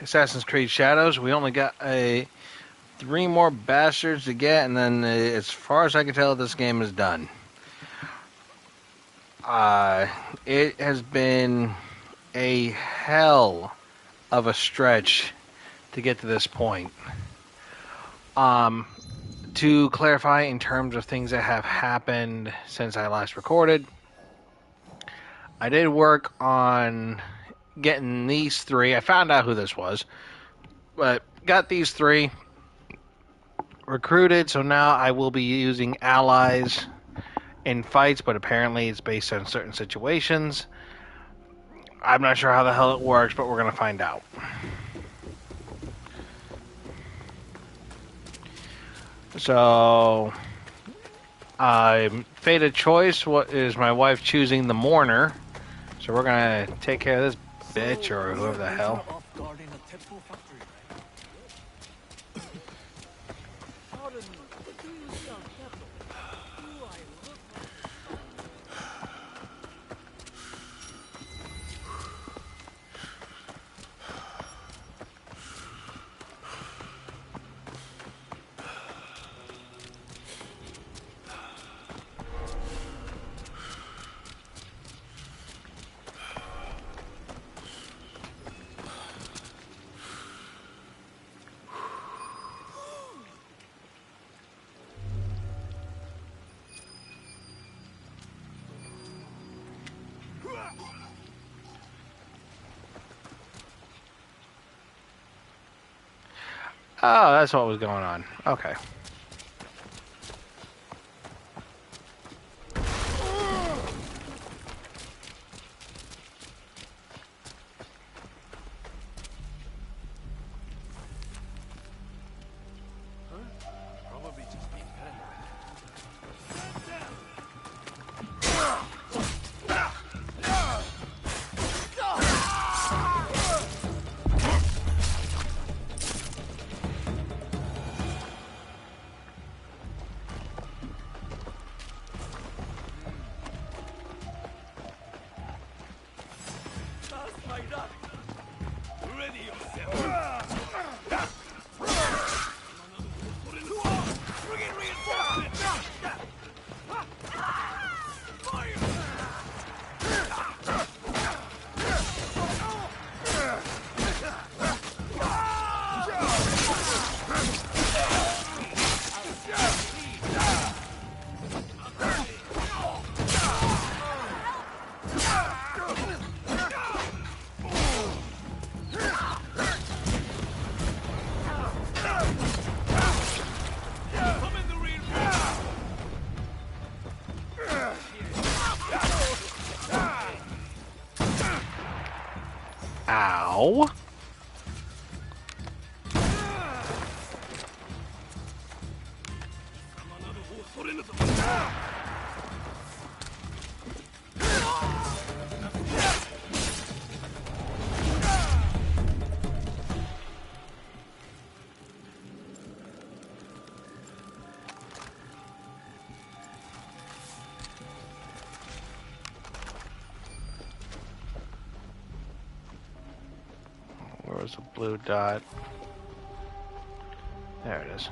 Assassin's Creed Shadows. We only got 3 more bastards to get, and then as far as I can tell, this game is done. It has been a hell of a stretch to get to this point. To clarify in terms of things that have happened since I last recorded, I did work on getting these 3. I found out who this was, but got these 3 recruited, so now I will be using allies in fights, but apparently it's based on certain situations. I'm not sure how the hell it works, but we're going to find out. So, fate of choice, what is my wife choosing the mourner? So we're going to take care of this bitch or whoever the hell. Oh, that's what was going on. Okay. Ow. Where was the blue dot? There it is.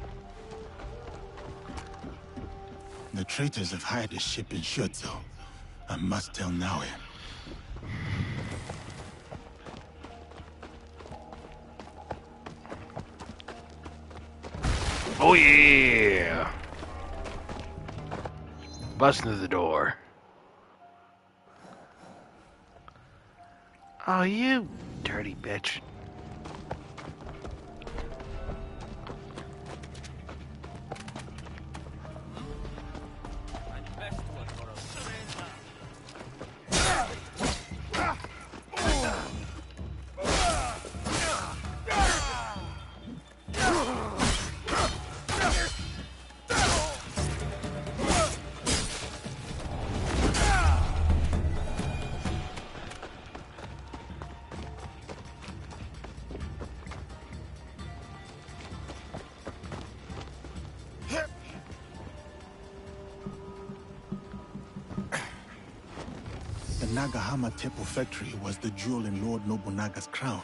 The traitors have hired a ship in Scherzo. I must tell Naue. Oh yeah! Bust through the door. Oh, you dirty bitch. The Nagahama Tepu factory was the jewel in Lord Nobunaga's crown.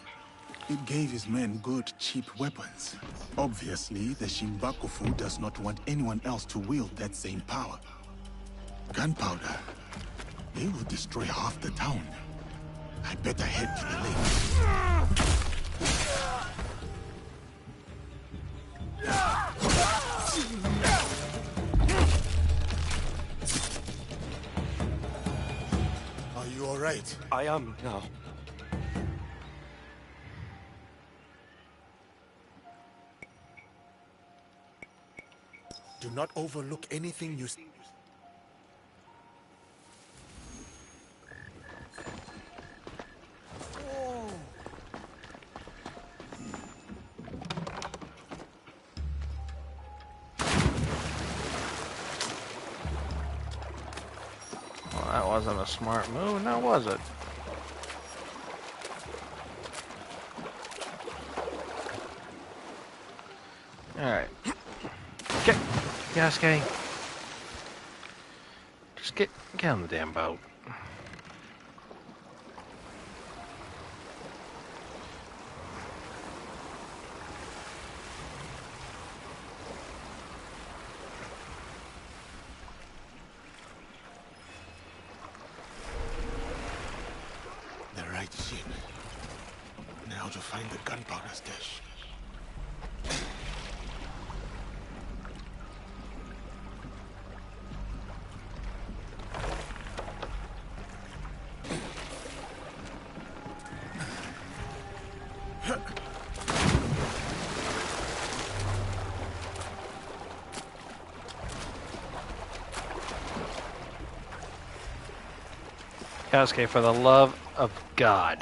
It gave his men good, cheap weapons. Obviously, the Shimbakufu does not want anyone else to wield that same power. Gunpowder. They will destroy half the town. I better head to the lake. Are you all right? I am now. Do not overlook anything you see. Well, that wasn't a smart move, now was it? Alright. Get Yasuke. Just get on the damn boat. The right ship. Now to find the gunpowder stash. Yasuke, for the love of God.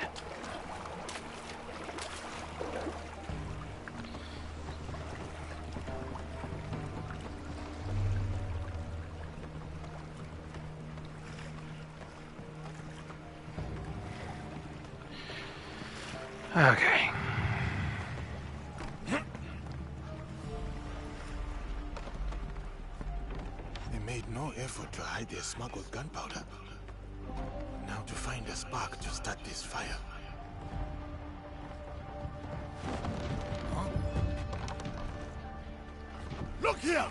Okay. They made no effort to hide their smuggled gunpowder. Now to find a spark to start this fire. Huh? Look here!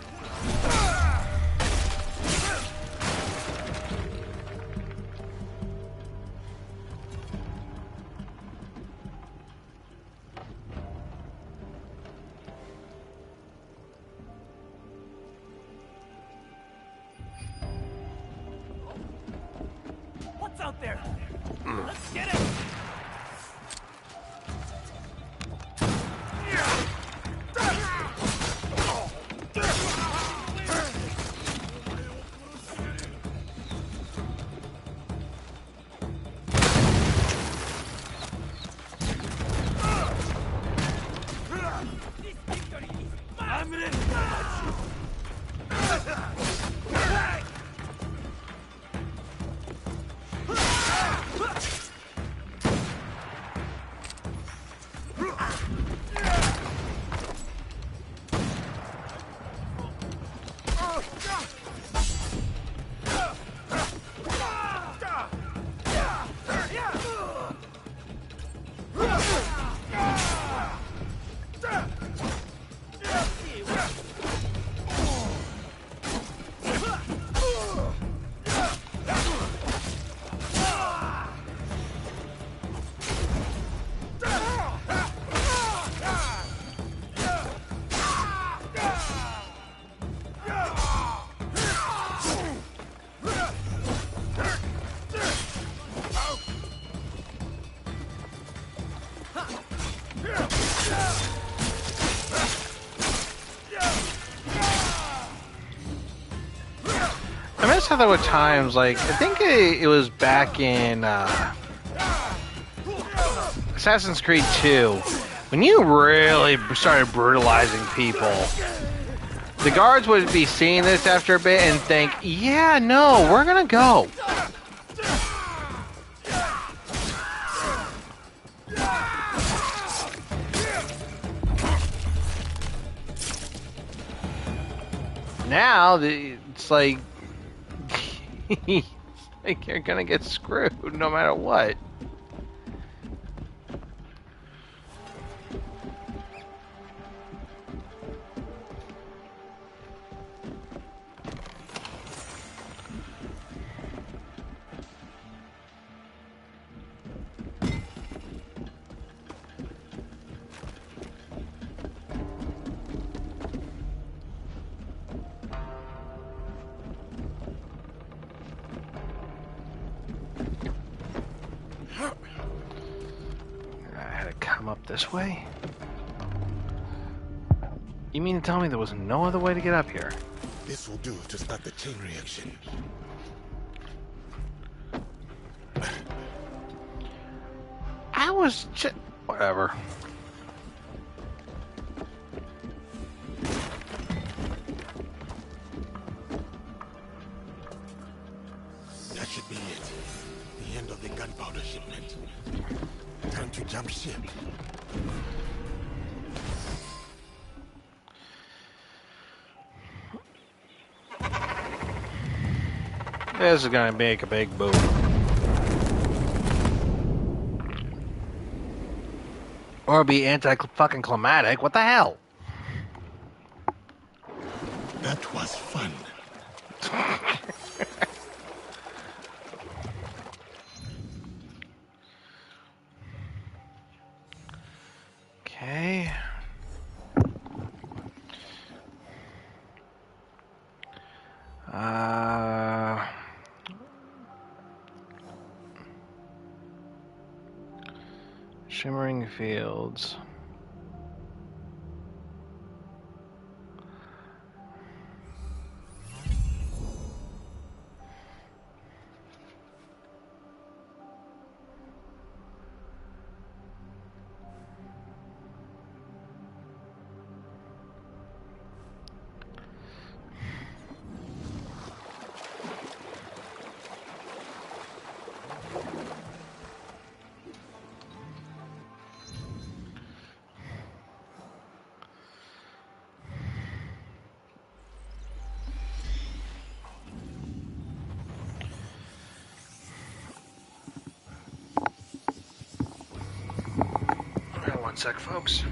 What's out there? Let's get it! I'm in it! I miss how there were times, like, I think it was back in Assassin's Creed 2, when you really started brutalizing people. The guards would be seeing this after a bit and think, yeah, no, we're gonna go. Now, it's like, like you're gonna get screwed no matter what. This way? You mean to tell me there was no other way to get up here? This will do to start the chain reaction. I was just... Whatever. That should be it. The end of the gunpowder shipment. Time to jump ship. This is gonna make a big boom. Or be anti-fucking climatic. What the hell? That was fun. Okay. Shimmering fields. One sec, folks.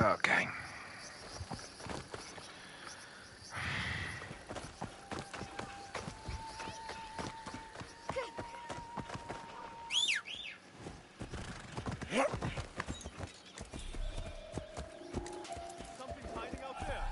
Okay. Something's hiding out there.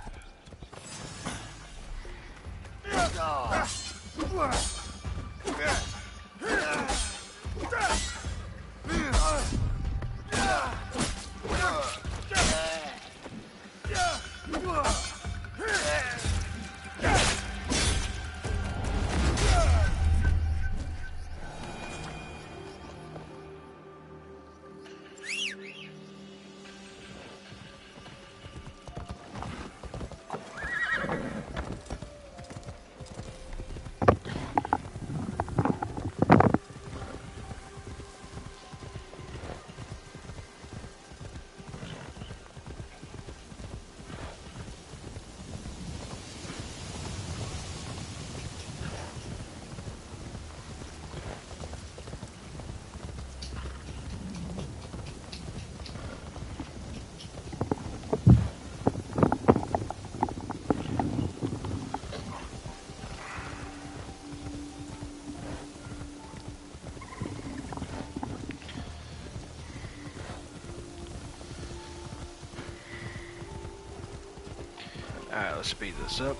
Alright, let's speed this up.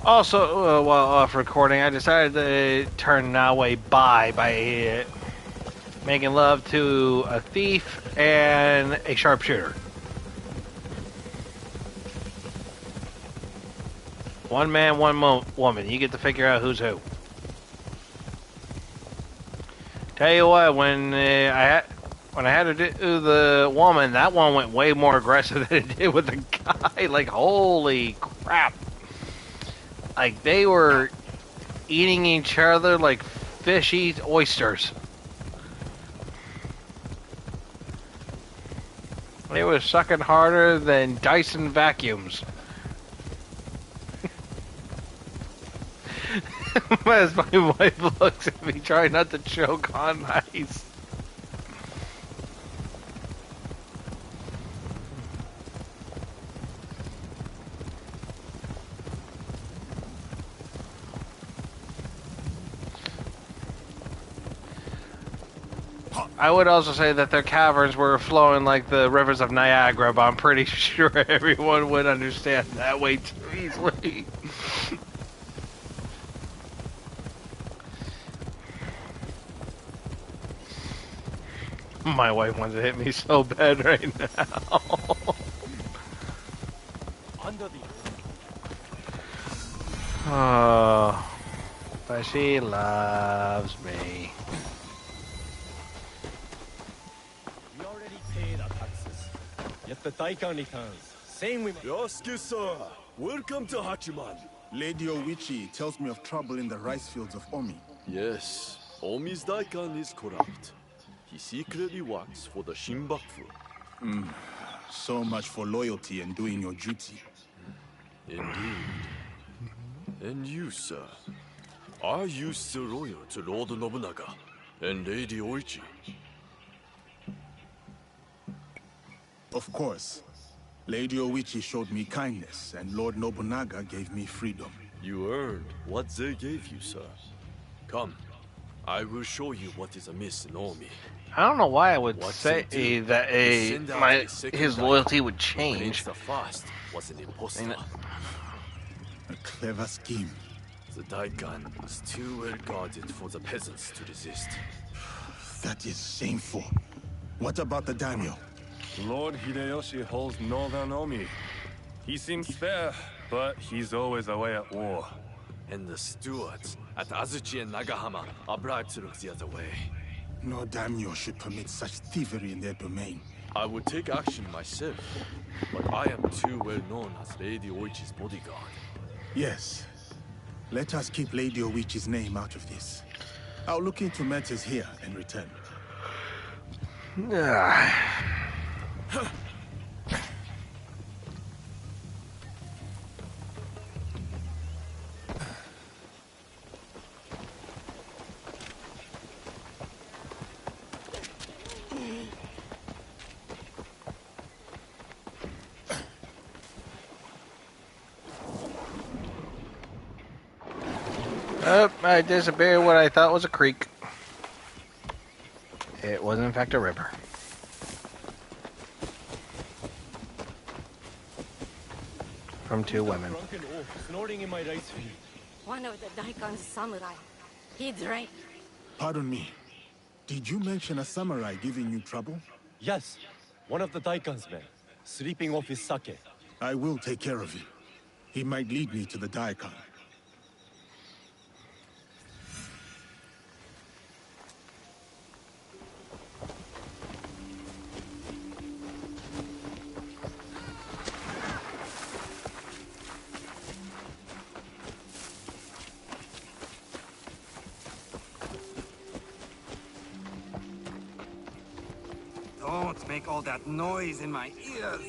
Also, while off recording, I decided to turn Nawe by making love to a thief and a sharpshooter. One man, one woman. You get to figure out who's who. Tell you what, when I had to do the woman, that one went way more aggressive than it did with the guy. Like, holy crap. Like, they were eating each other like fish eat oysters. They were sucking harder than Dyson vacuums. As my wife looks at me, trying not to choke on ice. I would also say that their caverns were flowing like the rivers of Niagara, but I'm pretty sure everyone would understand that way too easily. My wife wants to hit me so bad right now. Oh, but she loves me. We already paid our taxes. Yet the Daikon returns, saying we must... Yosuke-san, welcome to Hachiman. Lady Oichi tells me of trouble in the rice fields of Omi. Yes, Omi's Daikon is corrupt. He secretly works for the Shinbaku. So much for loyalty and doing your duty. Indeed. And you, sir? Are you still loyal to Lord Nobunaga and Lady Oichi? Of course. Lady Oichi showed me kindness, and Lord Nobunaga gave me freedom. You earned what they gave you, sir. Come, I will show you what is amiss in Omi. I don't know why I would What say to do that is send out a second his Daikon loyalty would who change. claims the first was an impostor. A clever scheme. The Daikon is too well guarded for the peasants to resist. That is shameful. What about the daimyo? Lord Hideyoshi holds northern Omi. He seems fair, but he's always away at war. And the stewards at Azuchi and Nagahama are bribed to look the other way. No daimyo should permit such thievery in their domain. I would take action myself, but I am too well known as Lady Oichi's bodyguard. Yes. Let us keep Lady Oichi's name out of this. I'll look into matters here and return. Oh, I disappeared what I thought was a creek. It was in fact a river. From two women. Drunken wolf snorting in my rice field. One of the Daikon's samurai. He drank. Pardon me. Did you mention a samurai giving you trouble? Yes, one of the Daikon's men, sleeping off his sake. I will take care of him. He might lead me to the Daikon. Don't make all that noise in my ears.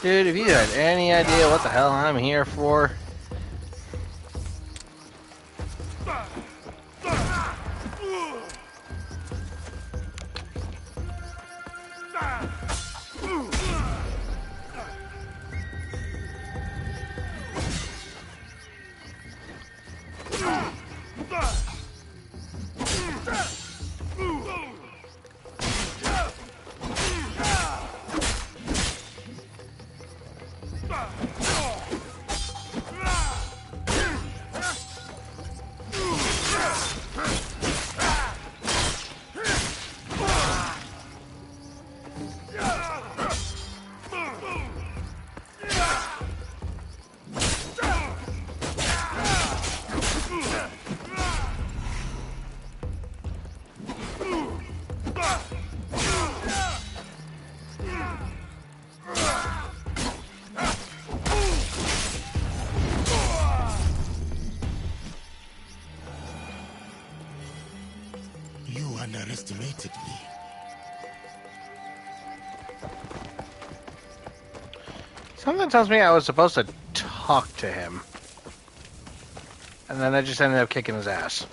Dude, if you had any idea what the hell I'm here for. You underestimated me. Something tells me I was supposed to talk to him. And then I just ended up kicking his ass.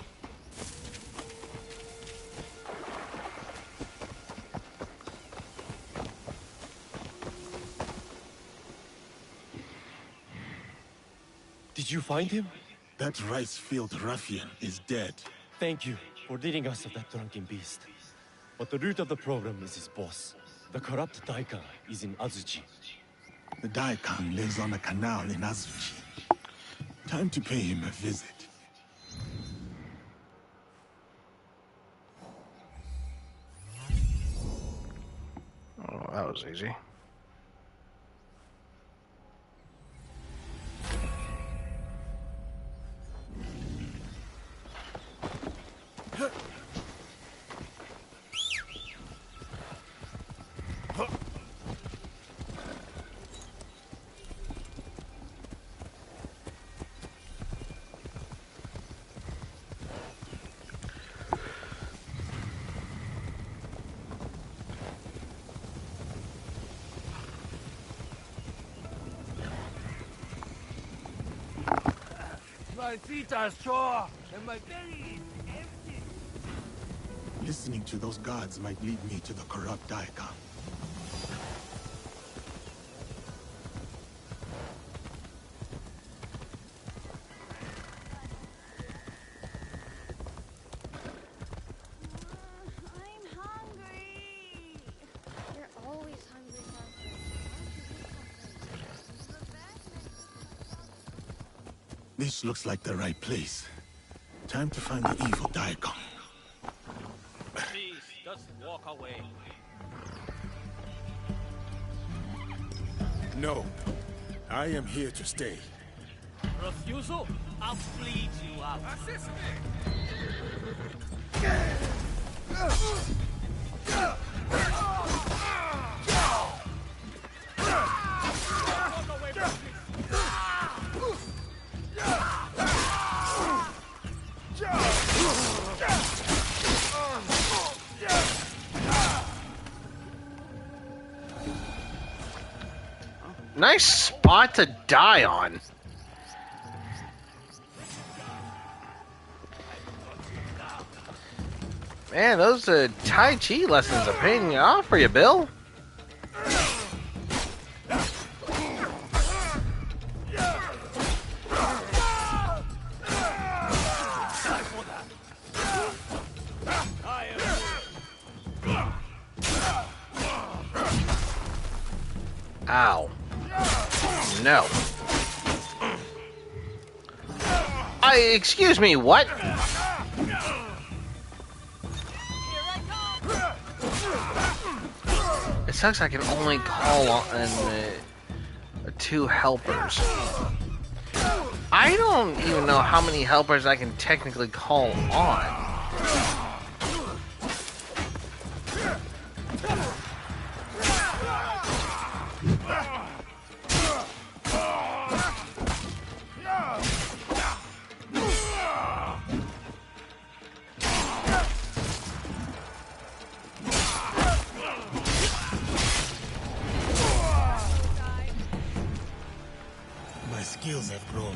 Did you find him? That rice-field ruffian is dead. Thank you for leading us of that drunken beast. But the root of the problem is his boss. The corrupt Daikan is in Azuchi. The Daikon lives on a canal in Azuchi. Time to pay him a visit. Oh, that was easy. My feet are sore, and my belly is empty. Listening to those guards might lead me to the corrupt Daikon. I'm hungry. You're always hungry, Parker. This looks like the right place. Time to find the evil Daikon. Please, just walk away. No. I am here to stay. Refusal? I'll bleed you out. Assist me! Nice spot to die on. Man, those Tai Chi lessons are paying off for you, Bill. Ow. No. Excuse me, what? It sucks I can only call on two helpers. I don't even know how many helpers I can technically call on. My skills have grown.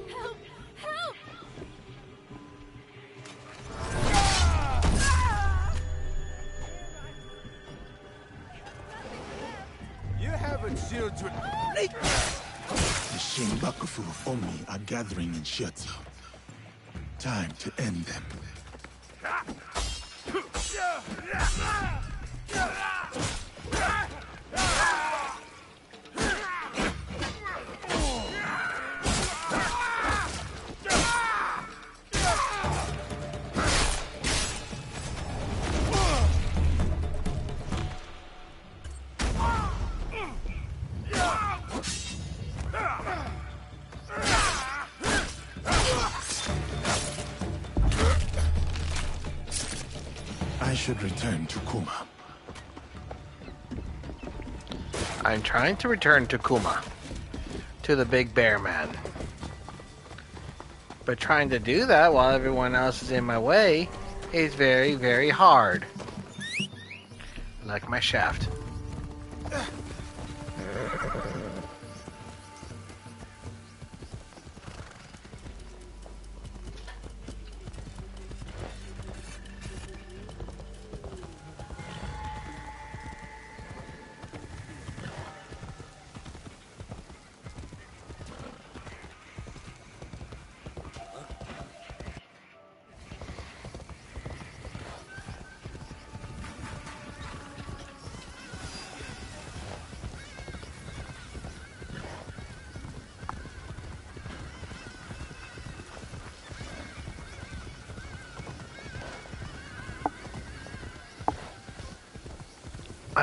Help! Help! You haven't children. The Shinbakufu of Omi are gathering in Shiotsu. Time to end them. I should return to Kuma. I'm trying to return to Kuma, to the big bear man. But trying to do that while everyone else is in my way is very, very hard. Like my shaft.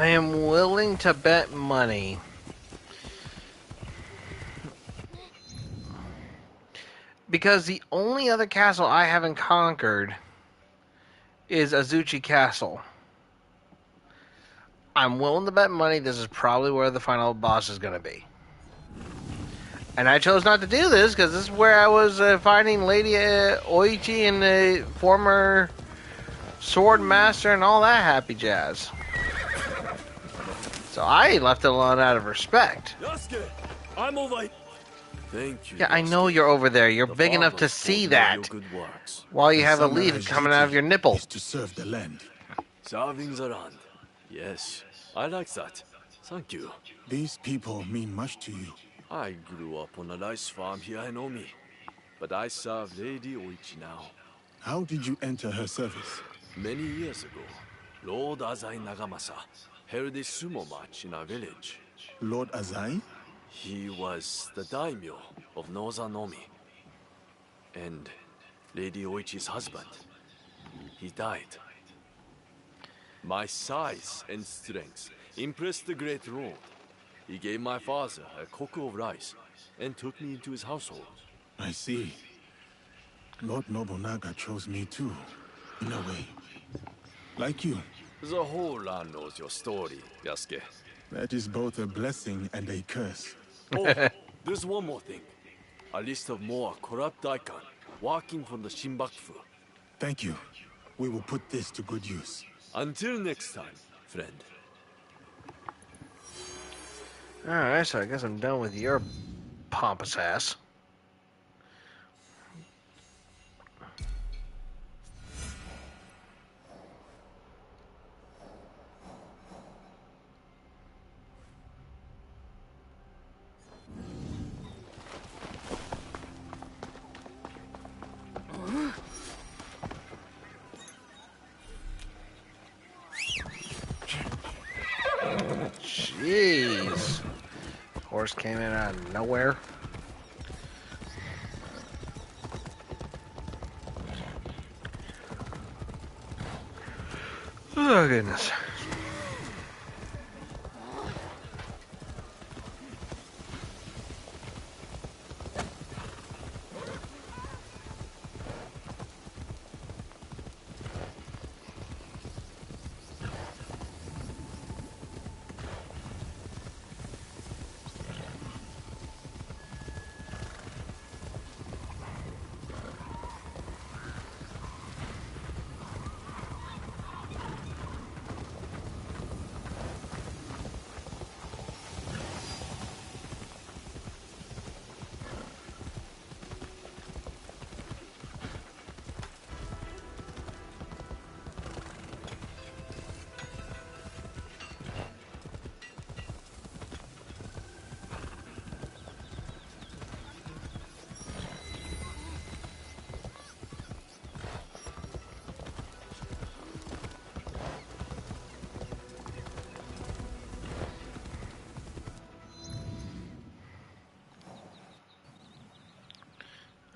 I am willing to bet money. Because the only other castle I haven't conquered is Azuchi Castle. I'm willing to bet money this is probably where the final boss is going to be. And I chose not to do this because this is where I was fighting Lady Oichi and the former sword master and all that happy jazz. So I left it alone out of respect. Yasuke, I'm over. Thank you. Yeah, I know you're over there. You're big enough to see that. While you have a leaf coming out of your nipple. Is to serve the land. Serving the land. Yes, I like that. Thank you. These people mean much to you. I grew up on a rice farm here in Omi, but I serve Lady Oichi now. How did you enter her service? Many years ago, Lord Azai Nagamasa held a sumo match in our village. Lord Azai? He was the daimyo of Northern Omi. And Lady Oichi's husband. He died. My size and strength impressed the great lord. He gave my father a koku of rice and took me into his household. I see. Lord Nobunaga chose me too, in a way. Like you. The whole land knows your story, Yasuke. That is both a blessing and a curse. Oh, there's one more thing. A list of more corrupt daikon working for the Shinbakufu. Thank you. We will put this to good use. Until next time, friend. Alright, so I guess I'm done with your pompous ass. Jeez. Horse came in out of nowhere. Oh, goodness.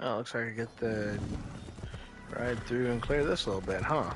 Oh, looks like I get the ride through and clear this a little bit, huh?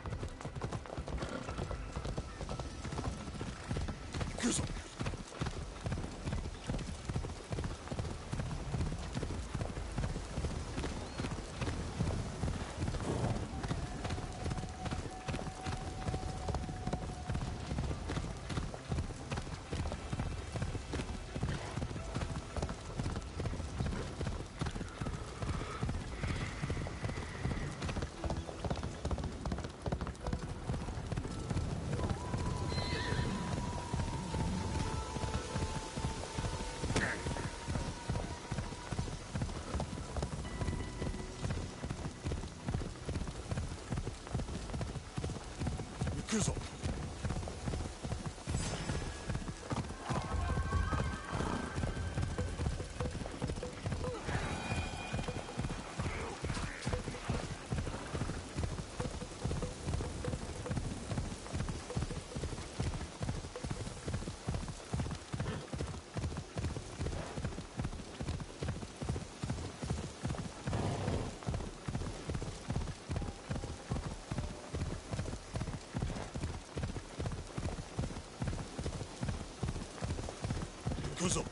Ikuzo.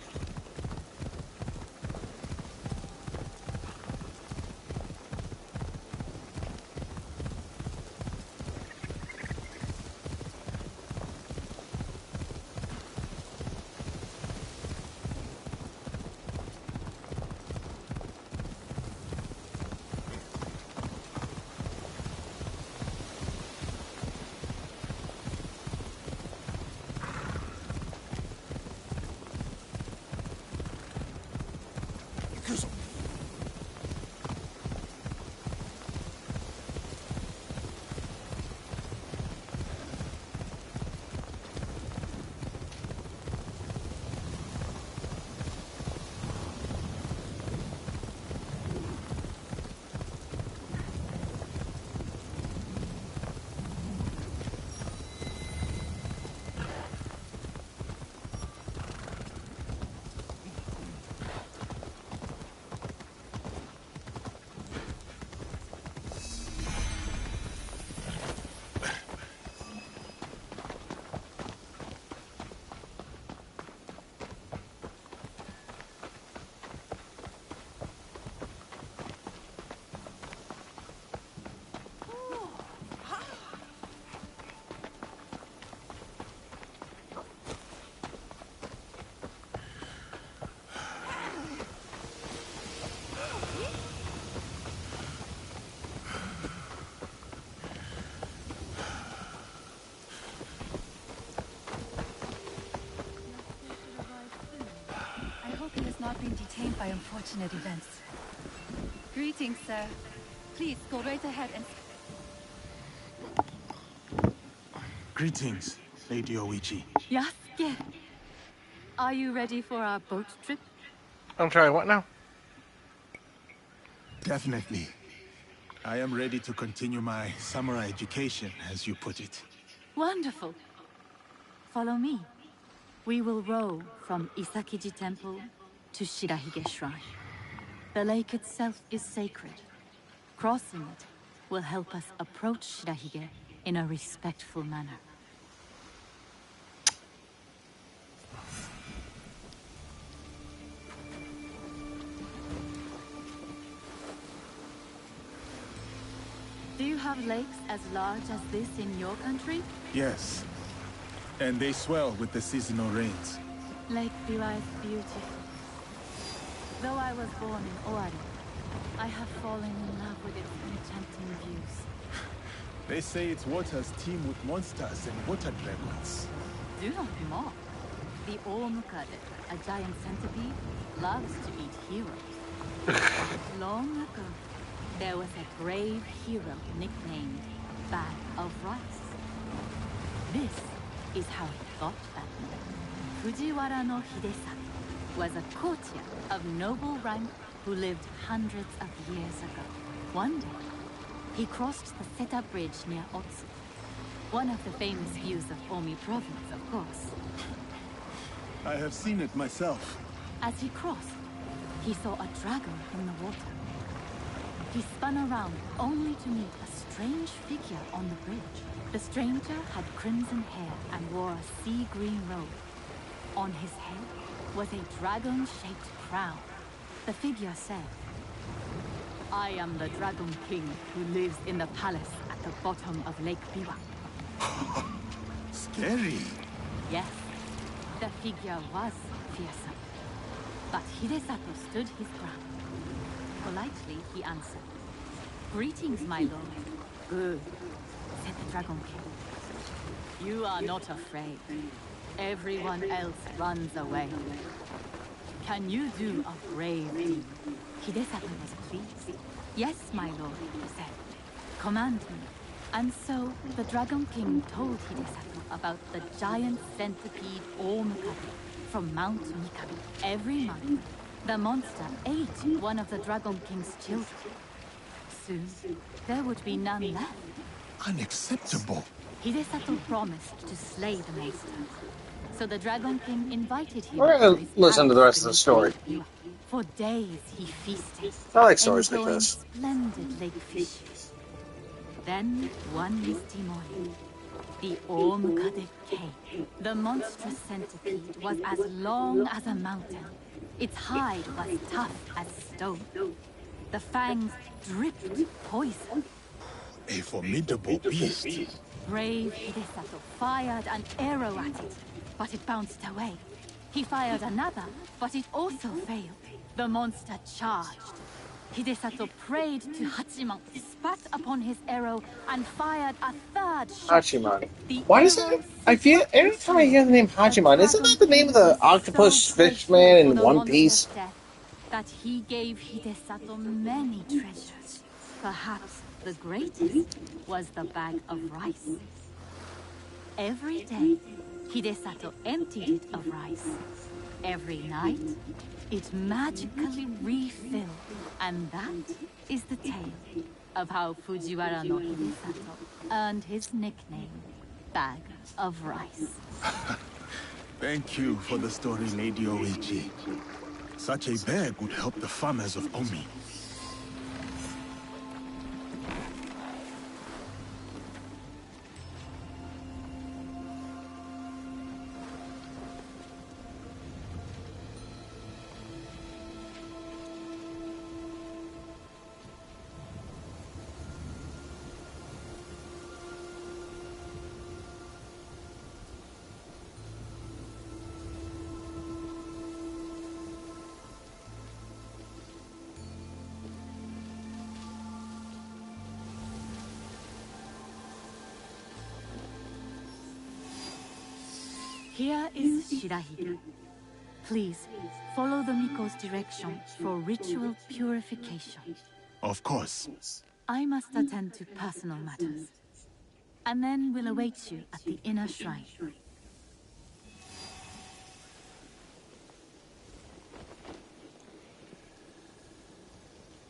He has not been detained by unfortunate events. Greetings, sir. Please, go right ahead and... Greetings, Lady Oichi. Yasuke! Are you ready for our boat trip? I'm sorry, what now? Definitely. I am ready to continue my samurai education, as you put it. Wonderful. Follow me. We will row from Isakiji Temple to Shirahige Shrine. The lake itself is sacred. Crossing it will help us approach Shirahige in a respectful manner. Do you have lakes as large as this in your country? Yes. And they swell with the seasonal rains. Lake Biwa is beautiful. Though I was born in Owari, I have fallen in love with its enchanting views. They say its waters teem with monsters and water dragons. Do not mock. The Omukade, a giant centipede, loves to eat heroes. Long ago, there was a brave hero nicknamed Bag of Rice. This is how he got that name. Fujiwara no Hidesaki was a courtier of noble rank who lived hundreds of years ago. One day, he crossed the Seta Bridge near Otsu, one of the famous views of Omi province, of course. I have seen it myself. As he crossed, he saw a dragon in the water. He spun around only to meet a strange figure on the bridge. The stranger had crimson hair and wore a sea green robe. On his head was a dragon-shaped crown. The figure said, "I am the Dragon King who lives in the palace at the bottom of Lake Biwa." Scary. Yes, the figure was fearsome. But Hidesato stood his ground. Politely, he answered, "Greetings, my lord." "Good," said the Dragon King. "You are not afraid. Everyone else runs away. Can you do a brave deed?" Hidesato was pleased. "Yes, my lord," he said. "Command me." And so, the Dragon King told Hidesato about the giant centipede Omukade from Mount Mikabi. Every month, the monster ate one of the Dragon King's children. Soon, there would be none left. Unacceptable. Hidesato promised to slay the monster. So the Dragon King invited him We're to gonna his listen to the palace rest of the beneath story. Lake Biwa. For days he feasted, I like stories like enjoying this. splendid lake fish. Then, one misty morning, The Ormukadek came. The monstrous centipede was as long as a mountain. Its hide was tough as stone. The fangs dripped poison. A formidable beast. Brave Hidesato fired an arrow at it, but it bounced away. He fired another, but it also failed. The monster charged. Hidesato prayed to Hachiman, spat upon his arrow, and fired a third shot. Hachiman. The Why is arrow that? I feel every time I hear the name Hachiman, isn't that the name of the octopus fishman in One Piece? That he gave Hidesato many treasures. Perhaps the greatest was the bag of rice. Every day, Hidesato emptied it of rice. Every night, it magically refilled. And that is the tale of how Fujiwara no Hidesato earned his nickname, Bag of Rice. Thank you for the story, Lady Oichi. Such a bag would help the farmers of Omi. Here is Shirahige. Please, follow the Miko's direction for ritual purification. Of course. I must attend to personal matters. And then we'll await you at the inner shrine.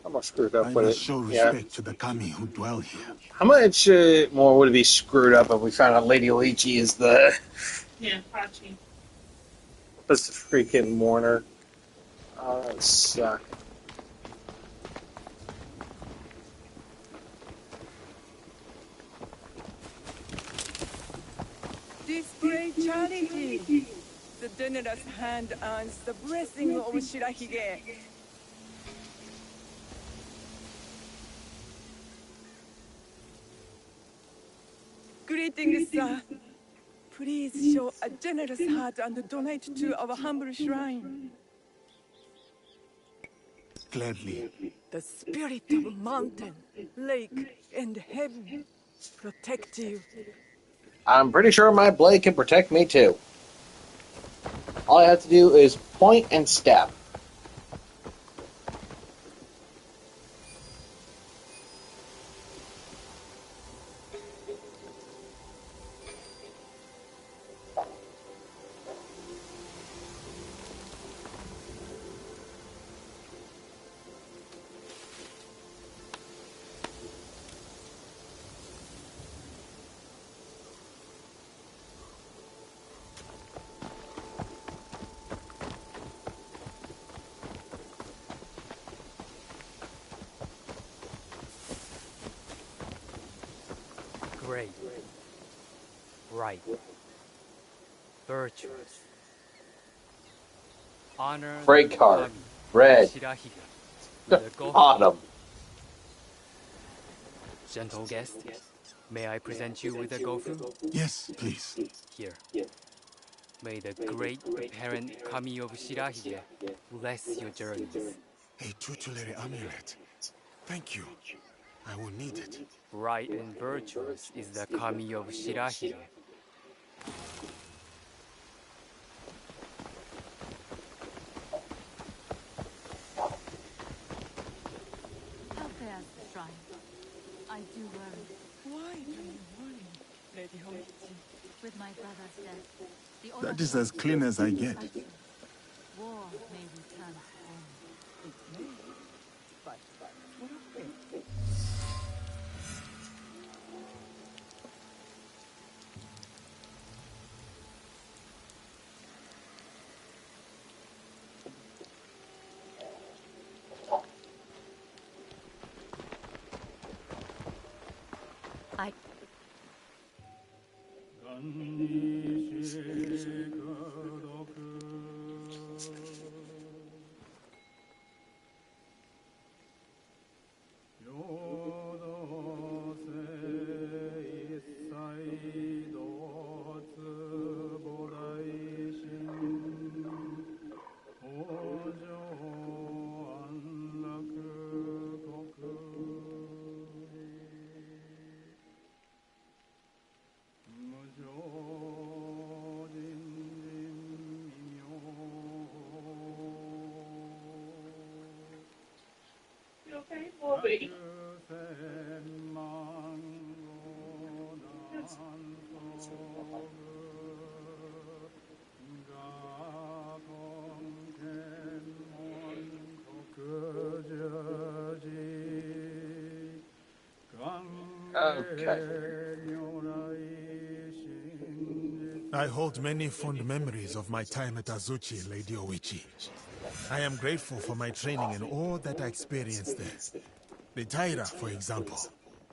I'm all screwed up I with must it. show respect to the kami who dwell here. How much more would it be screwed up if we found out Lady Oichi is the... Yeah, Hachi. That's the freaking mourner. Oh, that would suck. Display charity. The generous hand earns the blessing of Shirahige. Greetings, sir. Please show a generous heart and donate to our humble shrine. Gladly. The spirit of mountain, lake, and heaven protect you. I'm pretty sure my blade can protect me too. All I have to do is point and stab. Great, right, virtuous, honor. Break card. Red. Autumn. Gentle guest, may I present you with a gofu? Yes, please. Here. May the great parent kami of Shirahige bless your journeys. A tutelary amulet. Thank you. I will need it. Right and virtuous is the kami of Shirahige. How fares the shrine? I do worry. Why do you worry, Lady Hoichi? With my brother's death, the That is as clean as I get. war may return home. It may, but what of it? Okay. I hold many fond memories of my time at Azuchi, Lady Oichi. I am grateful for my training and all that I experienced there. The Taira, for example.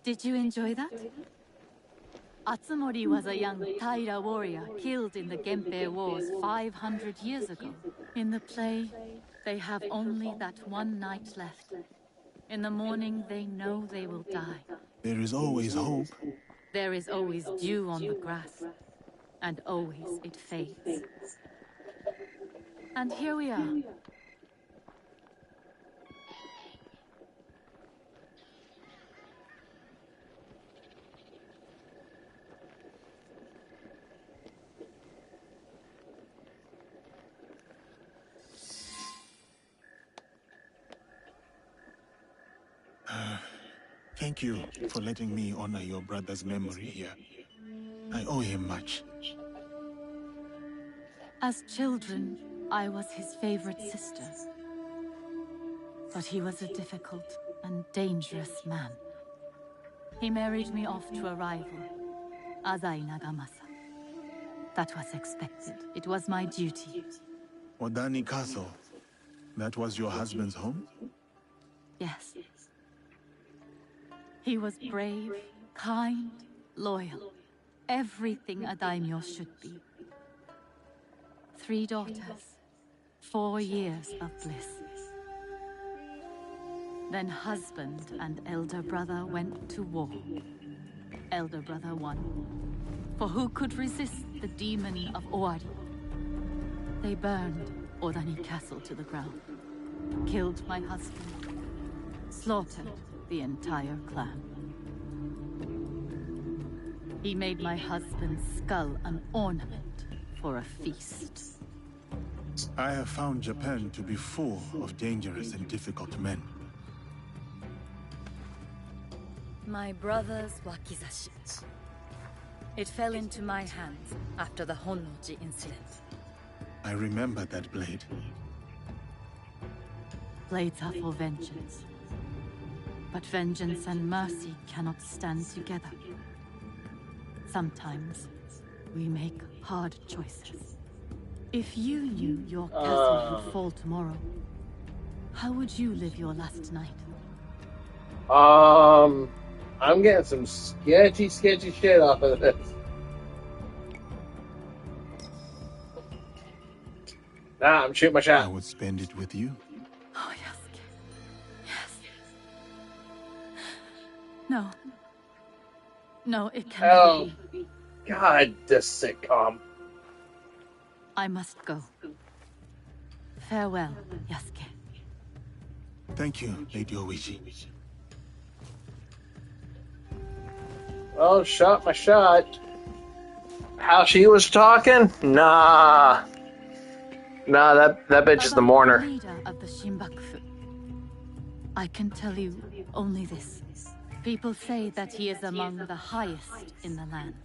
Did you enjoy that? Atsumori was a young Taira warrior killed in the Genpei Wars 500 years ago. In the play, they have only that one night left. In the morning, they know they will die. There is always hope. There is always dew on the grass, and always it fades. And here we are. Thank you for letting me honor your brother's memory here. I owe him much. As children, I was his favorite sister. But he was a difficult and dangerous man. He married me off to a rival, Azai Nagamasa. That was expected. It was my duty. Odani Castle. That was your husband's home? Yes. He was brave, kind, loyal. Everything a daimyo should be. 3 daughters, 4 years of bliss. Then husband and elder brother went to war. Elder brother won. For who could resist the demon of Owari? They burned Odani Castle to the ground. Killed my husband. Slaughtered the entire clan. He made my husband's skull an ornament for a feast. I have found Japan to be full of dangerous and difficult men. My brother's wakizashi. It fell into my hands after the Honnoji incident. I remember that blade. Blades are for vengeance. But vengeance and mercy cannot stand together. Sometimes, we make hard choices. If you knew your castle would fall tomorrow, how would you live your last night? I'm getting some sketchy shit off of this. Nah, I'm shooting my shot. I would spend it with you. Oh, yes. Yes. No. No, it cannot be. God, this sitcom. I must go. Farewell, Yasuke. Thank you, Lady Oichi. Well, shot my shot. How she was talking? Nah. Nah, that bitch is the mourner. The leader of the Shinbakufu. I can tell you only this. People say that he is among the highest in the land.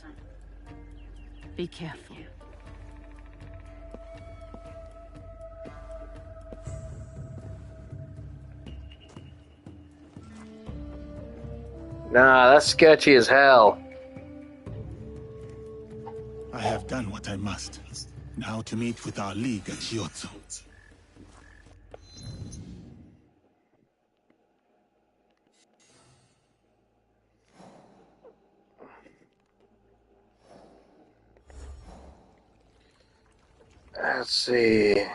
Be careful. Nah, that's sketchy as hell. I have done what I must. Now to meet with our league at Shiotsu. Let's see.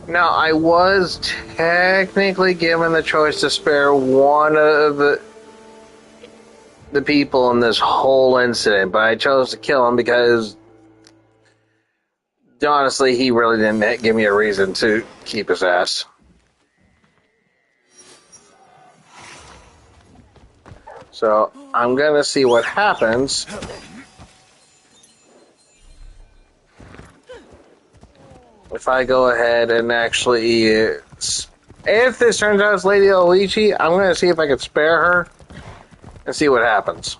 Now, I was technically given the choice to spare one of the people in this whole incident, but I chose to kill him because, honestly, he really didn't give me a reason to keep his ass. So, I'm gonna see what happens. If I go ahead and actually, if this turns out it's Lady Oichi, I'm going to see if I can spare her and see what happens.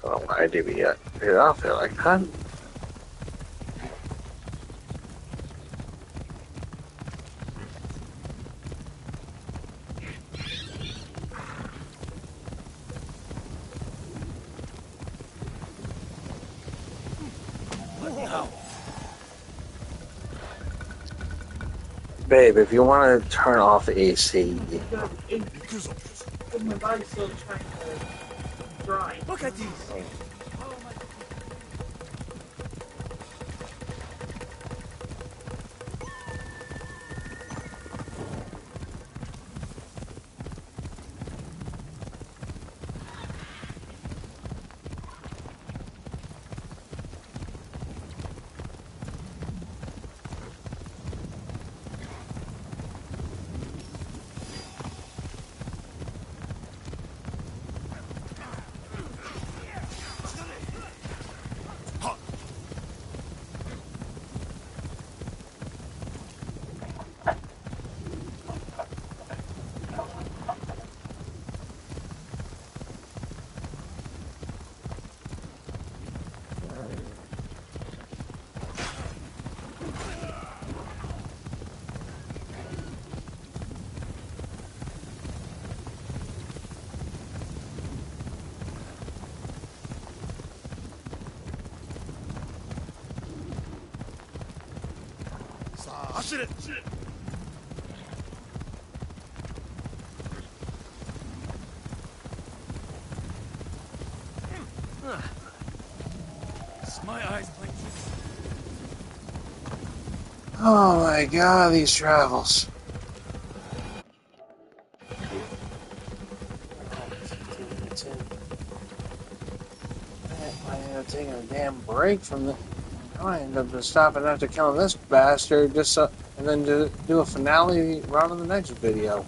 Oh, why did we get it off there like that? Babe, if you want to turn off the AC. My body's still trying to dry. Look at these. My eyes playing. Oh my god, these travels. I end up taking a damn break from the. I end up just stopping after killing this bastard, just so, and then do a finale run on the next video.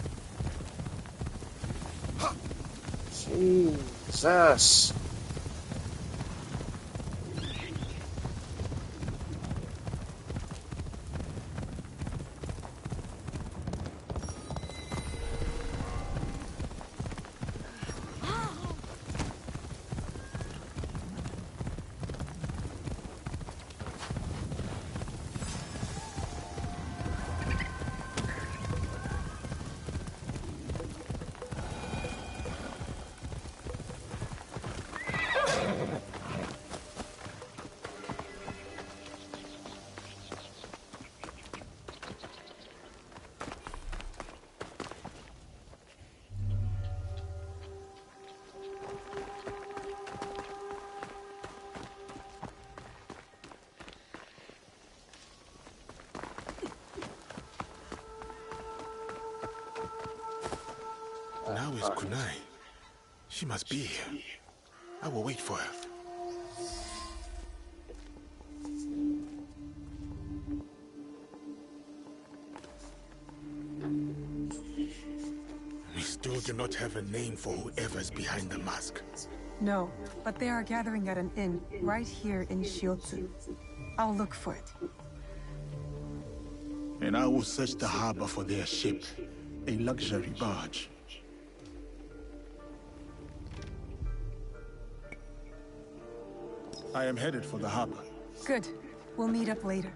Jesus. Now is Kunai. She must be here. I will wait for her. We still do not have a name for whoever's behind the mask. No, but they are gathering at an inn right here in Shiotsu. I'll look for it. And I will search the harbor for their ship, a luxury barge. I am headed for the harbor. Good. We'll meet up later.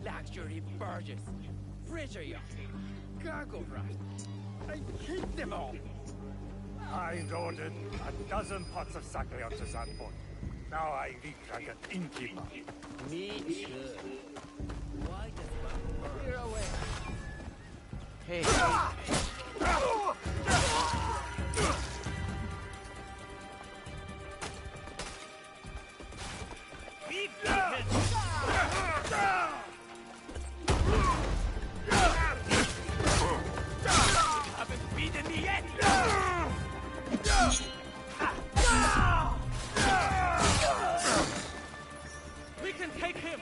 Luxury barges, treasure yachts, cargo rafts. I hate them all. I ordered a dozen pots of sake onto that boat. Now I reek like an innkeeper. Me too. Why does one clear away? Hey. Haven't beaten me yet. We can take him.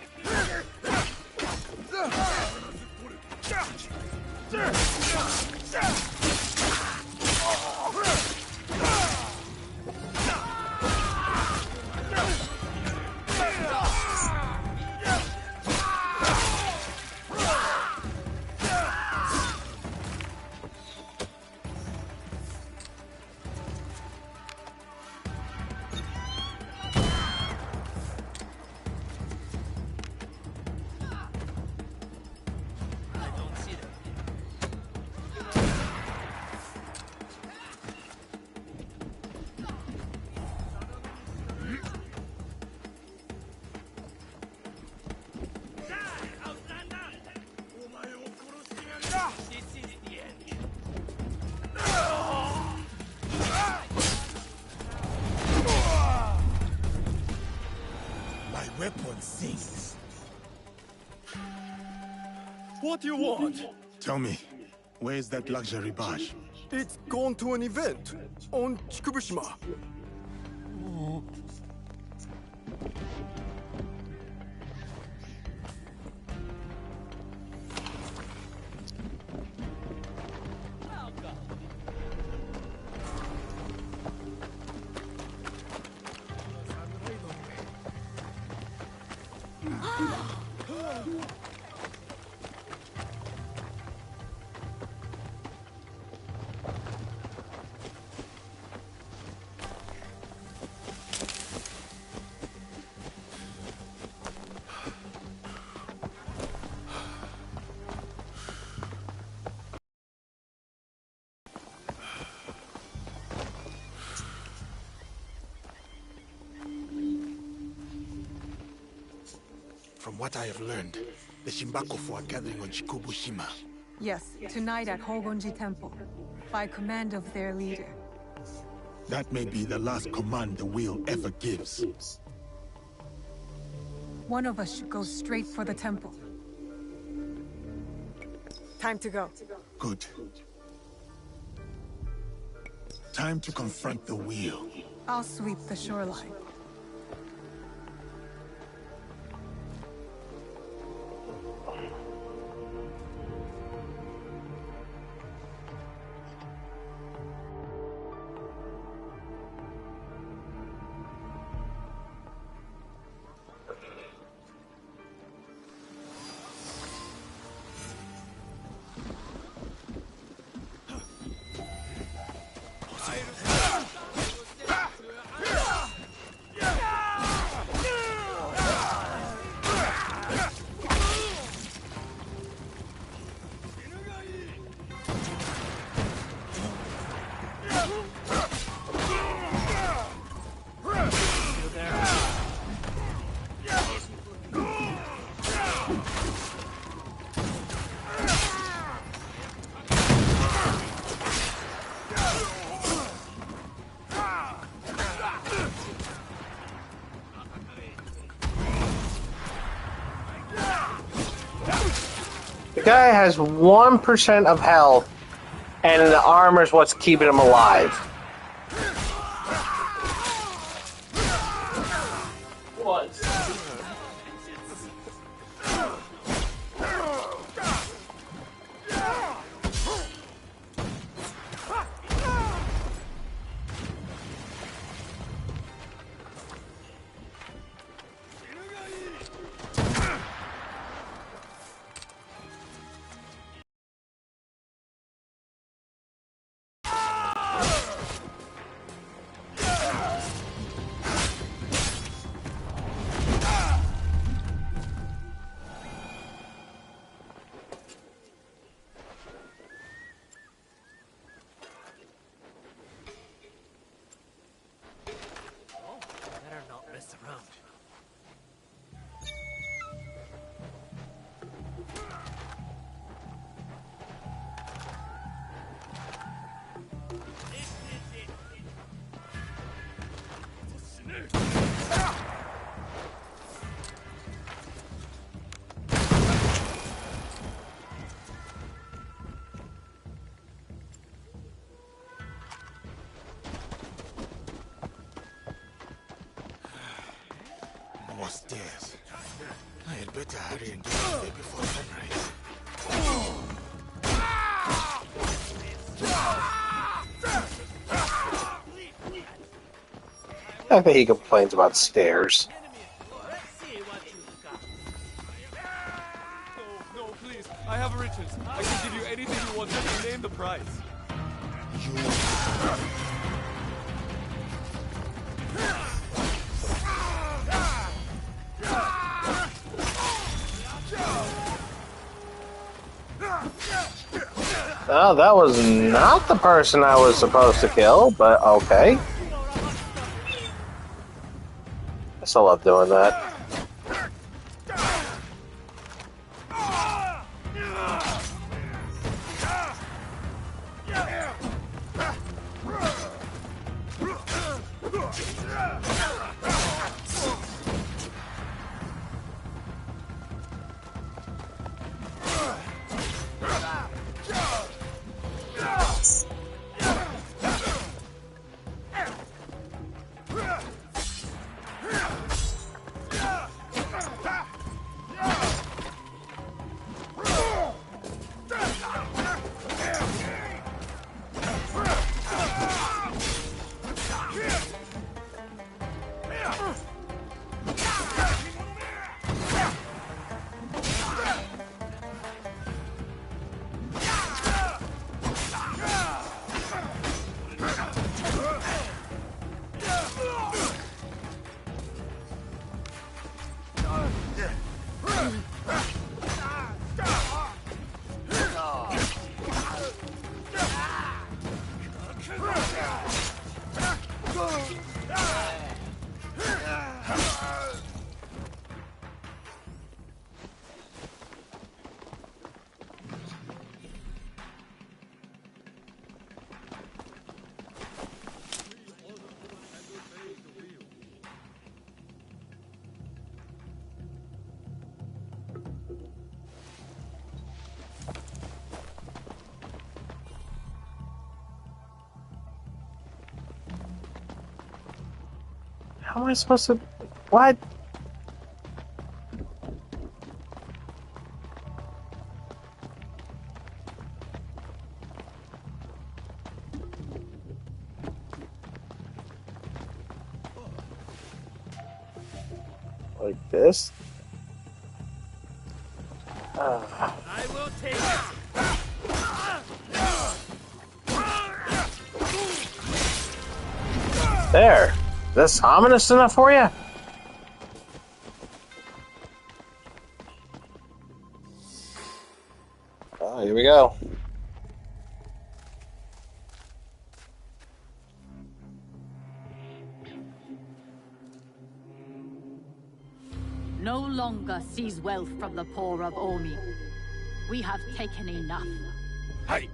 My weapon sings. What do you want? Tell me, where is that luxury barge? It's gone to an event on Chikubushima. From what I have learned, the Shimbakofu are gathering on Shikubushima. Yes, tonight at Hogonji Temple, by command of their leader. That may be the last command the wheel ever gives. One of us should go straight for the temple. Time to go. Good. Time to confront the wheel. I'll sweep the shoreline. Guy has 1% of health, and the armor's what's keeping him alive. What? More stairs. I had better hurry and get out there before sunrise. I think he complains about stairs. No, please. I have riches. I can give you anything you want. Just name the price. Oh, that was not the person I was supposed to kill, but okay. I still love doing that. How am I supposed to... What? Like this? I will take it. There. That's ominous enough for you? Oh, here we go. No longer seize wealth from the poor of Omi. We have taken enough. Hey!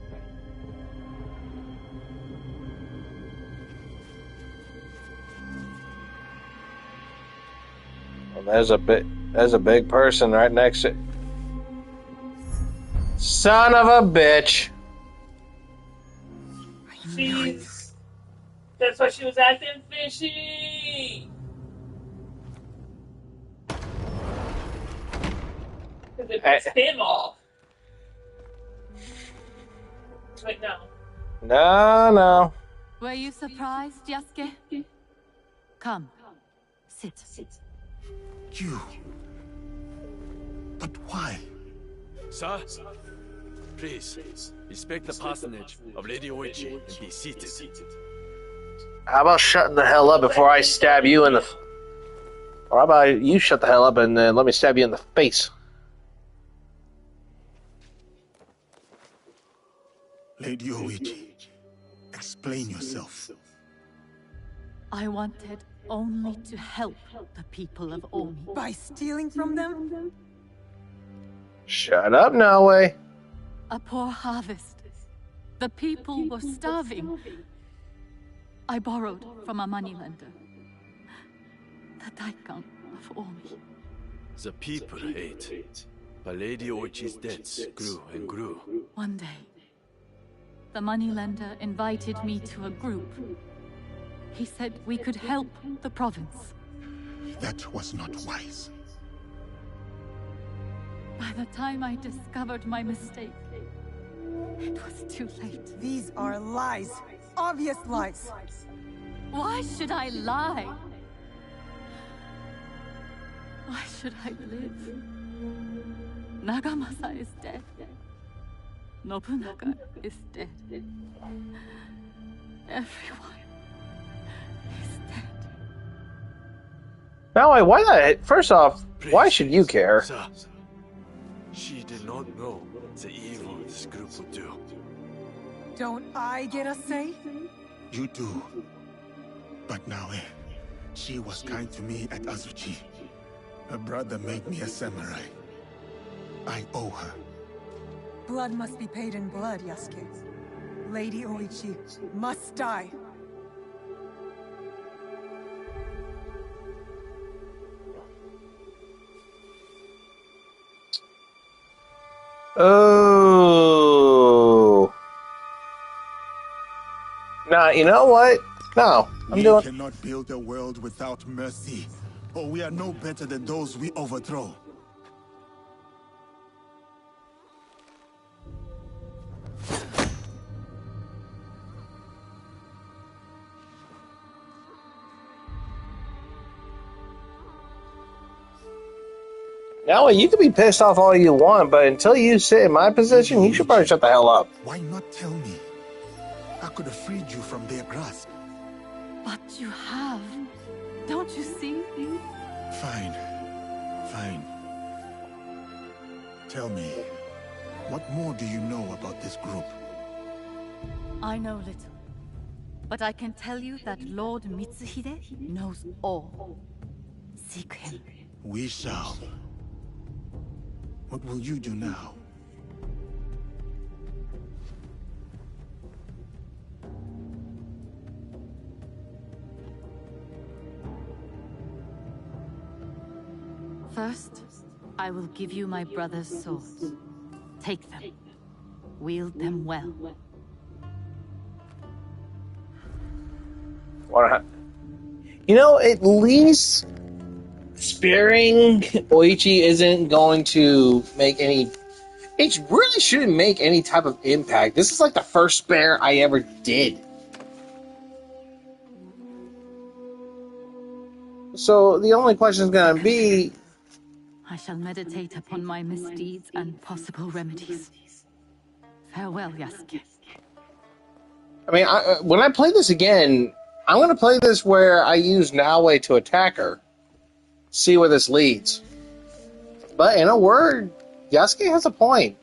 Well, there's a big person right next to... Son of a bitch! She's... That's why she was acting fishy! Because it pissed him off. Wait, no. No. Were you surprised, Yasuke? Come. Sit. You. But why? Sir? Please, respect the patronage of Lady Oichi and be seated. How about shutting the hell up before I stab you in the... Or how about you shut the hell up and let me stab you in the face? Lady Oichi, explain yourself. I wanted only to help the people of Omi. By stealing from them? Shut up, Naue. A poor harvest. The people were starving. I borrowed from a moneylender. The Daikan of Omi. The people ate, but Lady Oichi's debts grew and grew. One day, the moneylender invited me to a group. He said we could help the province. That was not wise. By the time I discovered my mistake, it was too late. These are lies. Obvious lies. Why should I lie? Why should I live? Nagamasa is dead. Nobunaga is dead. Everyone is dead. Naue, why that? First off, why should you care? Sir, she did not know the evil this group would do. Don't I get a say? You do. But Naue, she was kind to me at Azuchi. Her brother made me a samurai. I owe her. Blood must be paid in blood, Yasuke. Lady Oichi must die. Oh. Nah, you know what? No, We cannot build a world without mercy, or we are no better than those we overthrow. Now, you can be pissed off all you want, but until you sit in my position, you should probably shut the hell up. Why not tell me? I could have freed you from their grasp. But you have. Don't you see? Fine. Tell me, what more do you know about this group? I know little. But I can tell you that Lord Mitsuhide knows all. Seek him. We shall. What will you do now? First, I will give you my brother's swords. Take them. Wield them well. You know, at least sparing Oichi isn't going to make any... It really shouldn't make any type of impact. This is like the first spare I ever did. So the only question is going to be... I shall meditate upon my misdeeds and possible remedies. Farewell, Yasuke. I mean, when I play this again, I'm going to play this where I use Naoe to attack her. See where this leads. But in a word, Yasuke has a point.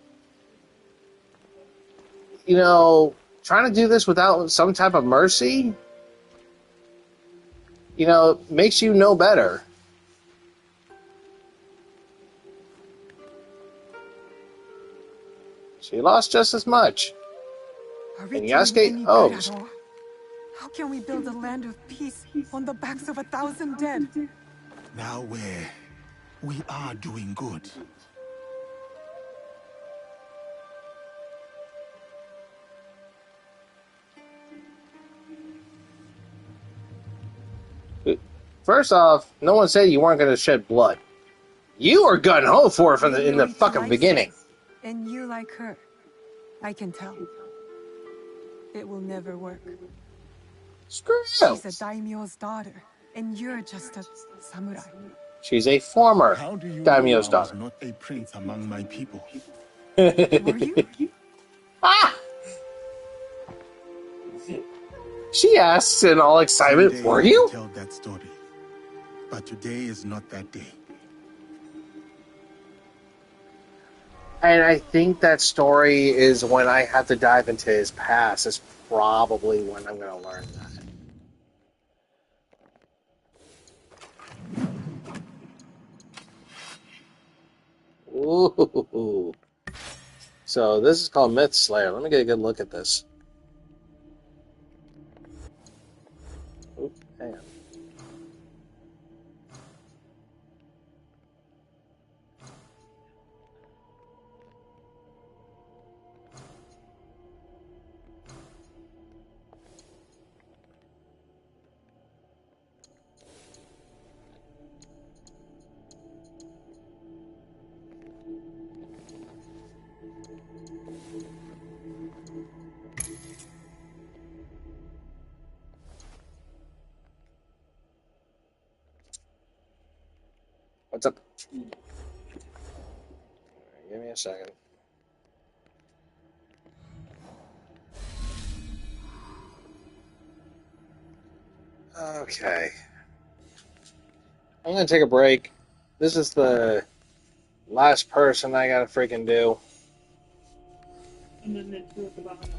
You know, trying to do this without some type of mercy, you know, makes you know better. She lost just as much. Are we And doing Yasuke any good owes. at all? How can we build a land of peace on the backs of 1,000 dead? Now we are doing good. First off, no one said you weren't going to shed blood. You were gung-ho for it in the fucking beginning. And you like her. I can tell. It will never work. Screw you. She's a daimyo's daughter, and you're just a samurai. She's a former daimyo's I was daughter. not a prince among my people. Were you? Ah! She asks in all excitement, Someday were I will you? tell that story. But today is not that day. And I think that story is when I have to dive into his past. Is probably when I'm going to learn that. Ooh. So this is called Myth Slayer. Let me get a good look at this. Oop, hang on. What's up? Give me a second. Okay. I'm going to take a break. This is the last person I got to freaking do. And then the two at the bottom.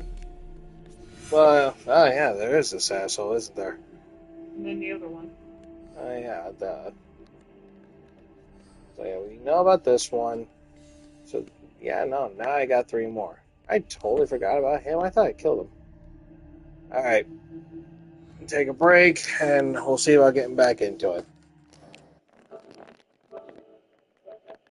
Well, oh yeah, there is this asshole, isn't there? And then the other one. Oh yeah, duh. So yeah, we know about this one. So yeah, no, now I got 3 more. I totally forgot about him. I thought I killed him. Alright. Take a break, and we'll see about getting back into it.